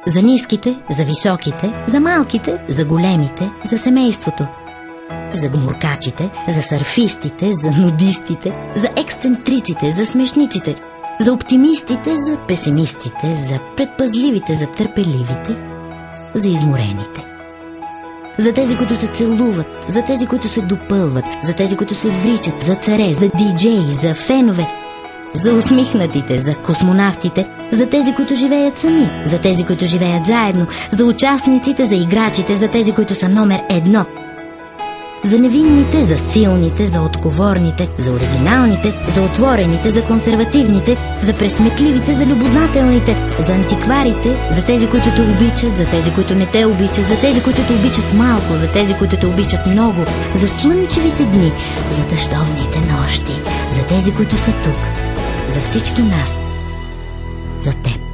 За ниските, за високите, за малките, за големите, за семейството. За гмуркачите, за сърфистите, за нудистите, за ексцентриците, за смешниците, за оптимистите, за песимистите, за предпазливите, за търпеливите, за изморените. За тези, които се целуват, за тези, които се допълват, за тези, които се вричат, за царе, за диджеи, за фенове, за усмихнатите, за космонавтите, за тези, които живеят сами, за тези, които живеят заедно, за участниците, за играчите, за тези, които са номер едно. За невинните, за силните, за отговорните, за оригиналните, за отворените, за консервативните, за пресметливите, за любознателните, за антикварите, за тези, които те обичат, за тези, които не те обичат, за тези, които те обичат малко, за тези, които те обичат много, за слънчевите дни, за дъждовните нощи, за тези, които са тук, за всички нас, за теб.